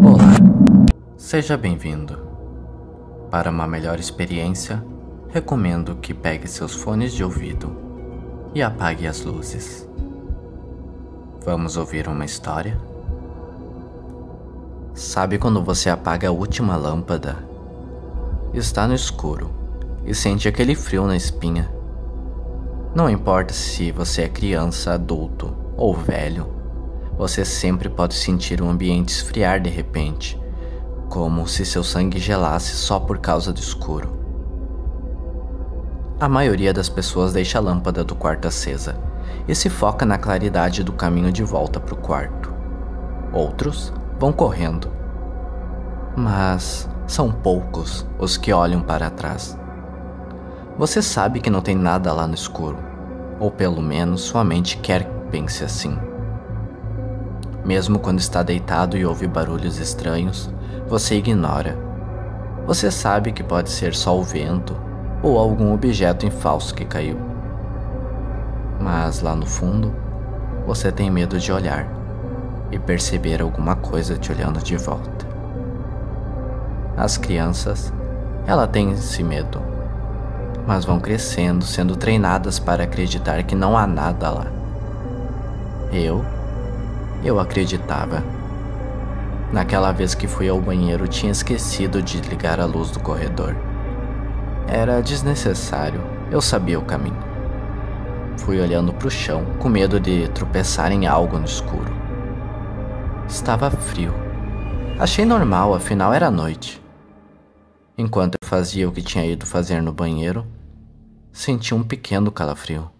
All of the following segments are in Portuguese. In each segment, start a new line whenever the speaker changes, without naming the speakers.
Olá, seja bem-vindo. Para uma melhor experiência, recomendo que pegue seus fones de ouvido e apague as luzes. Vamos ouvir uma história? Sabe quando você apaga a última lâmpada? Está no escuro e sente aquele frio na espinha. Não importa se você é criança, adulto ou velho, você sempre pode sentir o ambiente esfriar de repente, como se seu sangue gelasse só por causa do escuro. A maioria das pessoas deixa a lâmpada do quarto acesa e se foca na claridade do caminho de volta para o quarto. Outros vão correndo, mas são poucos os que olham para trás. Você sabe que não tem nada lá no escuro, ou pelo menos sua mente quer que pense assim. Mesmo quando está deitado e ouve barulhos estranhos, você ignora. Você sabe que pode ser só o vento ou algum objeto em falso que caiu. Mas lá no fundo, você tem medo de olhar e perceber alguma coisa te olhando de volta. As crianças, elas têm esse medo, mas vão crescendo, sendo treinadas para acreditar que não há nada lá. Eu acreditava. Naquela vez que fui ao banheiro, tinha esquecido de ligar a luz do corredor. Era desnecessário, eu sabia o caminho. Fui olhando para o chão, com medo de tropeçar em algo no escuro. Estava frio. Achei normal, afinal era noite. Enquanto eu fazia o que tinha ido fazer no banheiro, senti um pequeno calafrio.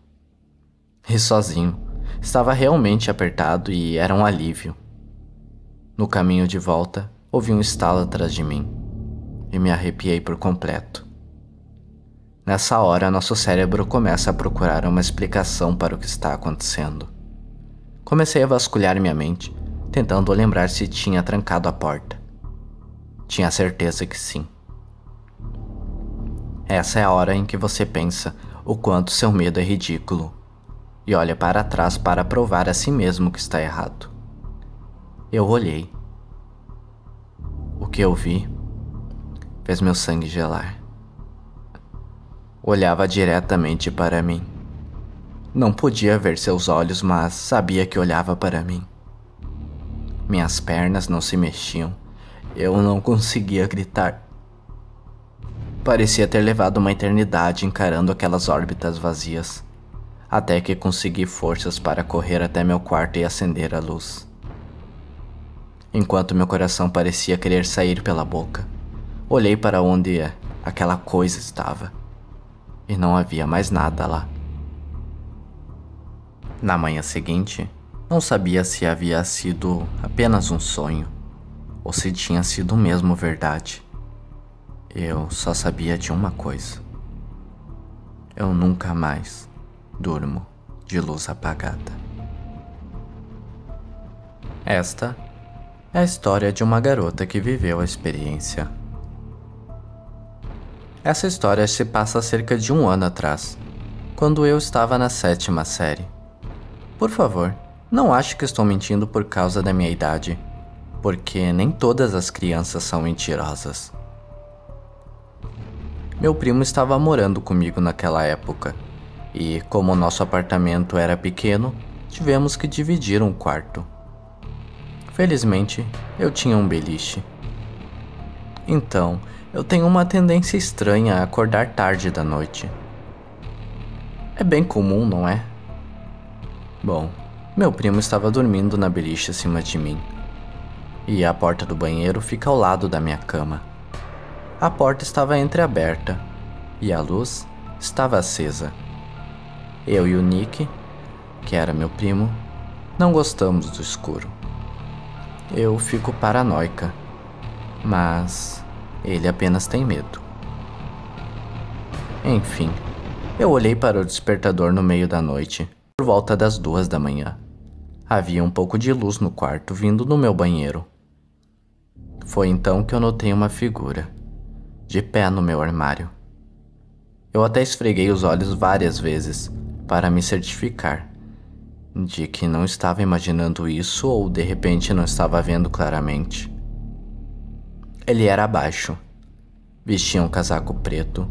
E sozinho, estava realmente apertado e era um alívio. No caminho de volta, ouvi um estalo atrás de mim e me arrepiei por completo. Nessa hora, nosso cérebro começa a procurar uma explicação para o que está acontecendo. Comecei a vasculhar minha mente, tentando lembrar se tinha trancado a porta. Tinha certeza que sim. Essa é a hora em que você pensa o quanto seu medo é ridículo e olha para trás para provar a si mesmo que está errado. Eu olhei. O que eu vi fez meu sangue gelar. Olhava diretamente para mim. Não podia ver seus olhos, mas sabia que olhava para mim. Minhas pernas não se mexiam. Eu não conseguia gritar. Parecia ter levado uma eternidade encarando aquelas órbitas vazias, até que consegui forças para correr até meu quarto e acender a luz. Enquanto meu coração parecia querer sair pela boca, olhei para onde aquela coisa estava, e não havia mais nada lá. Na manhã seguinte, não sabia se havia sido apenas um sonho, ou se tinha sido mesmo verdade. Eu só sabia de uma coisa. Eu nunca mais durmo de luz apagada. Esta é a história de uma garota que viveu a experiência. Essa história se passa há cerca de 1 ano atrás, quando eu estava na 7ª série. Por favor, não ache que estou mentindo por causa da minha idade, porque nem todas as crianças são mentirosas. Meu primo estava morando comigo naquela época, e como o nosso apartamento era pequeno, tivemos que dividir um quarto. Felizmente, eu tinha um beliche. Então, eu tenho uma tendência estranha a acordar tarde da noite. É bem comum, não é? Bom, meu primo estava dormindo na beliche acima de mim, e a porta do banheiro fica ao lado da minha cama. A porta estava entreaberta e a luz estava acesa. Eu e o Nick, que era meu primo, não gostamos do escuro. Eu fico paranoica, mas ele apenas tem medo. Enfim, eu olhei para o despertador no meio da noite, por volta das 2 da manhã. Havia um pouco de luz no quarto vindo do meu banheiro. Foi então que eu notei uma figura de pé no meu armário. Eu até esfreguei os olhos várias vezes para me certificar, de que não estava imaginando isso ou de repente não estava vendo claramente. Ele era baixo, vestia um casaco preto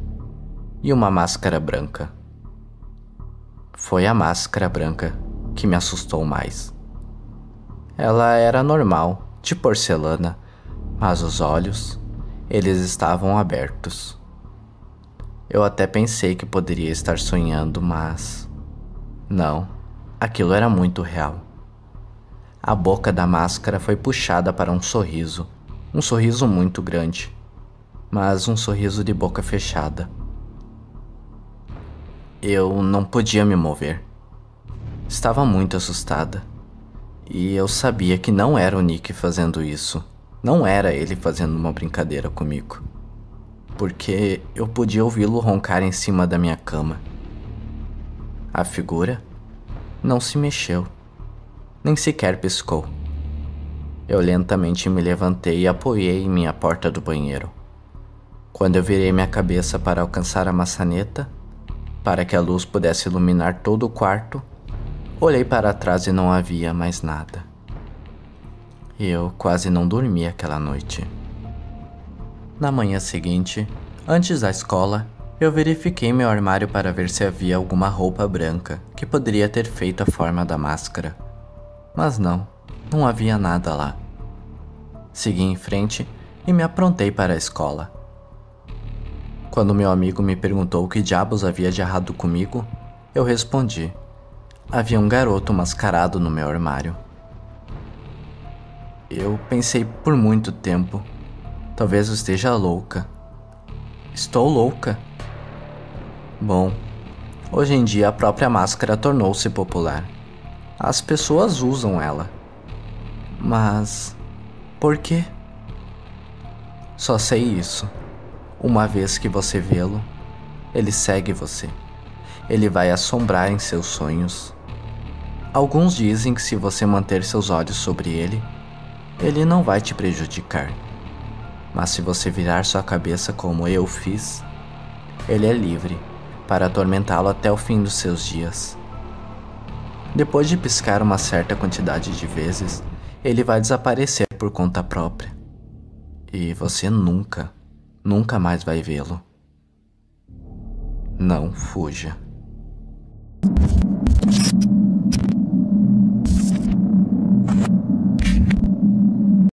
e uma máscara branca. Foi a máscara branca que me assustou mais. Ela era normal, de porcelana, mas os olhos, eles estavam abertos. Eu até pensei que poderia estar sonhando, mas não, aquilo era muito real. A boca da máscara foi puxada para um sorriso muito grande, mas um sorriso de boca fechada. Eu não podia me mover. Estava muito assustada. E eu sabia que não era o Nick fazendo isso. Não era ele fazendo uma brincadeira comigo. Porque eu podia ouvi-lo roncar em cima da minha cama. A figura não se mexeu, nem sequer piscou. Eu lentamente me levantei e apoiei em minha porta do banheiro. Quando eu virei minha cabeça para alcançar a maçaneta, para que a luz pudesse iluminar todo o quarto, olhei para trás e não havia mais nada. Eu quase não dormi aquela noite. Na manhã seguinte, antes da escola, eu verifiquei meu armário para ver se havia alguma roupa branca que poderia ter feito a forma da máscara. Mas não havia nada lá. Segui em frente e me aprontei para a escola. Quando meu amigo me perguntou o que diabos havia de errado comigo, eu respondi: havia um garoto mascarado no meu armário. Eu pensei por muito tempo. Talvez eu esteja louca. Estou louca? Bom, hoje em dia a própria máscara tornou-se popular. As pessoas usam ela. Mas por quê? Só sei isso. Uma vez que você vê-lo, ele segue você. Ele vai assombrar em seus sonhos. Alguns dizem que se você manter seus olhos sobre ele, ele não vai te prejudicar. Mas se você virar sua cabeça como eu fiz, ele é livre para atormentá-lo até o fim dos seus dias. Depois de piscar uma certa quantidade de vezes, ele vai desaparecer por conta própria. E você nunca mais vai vê-lo. Não fuja.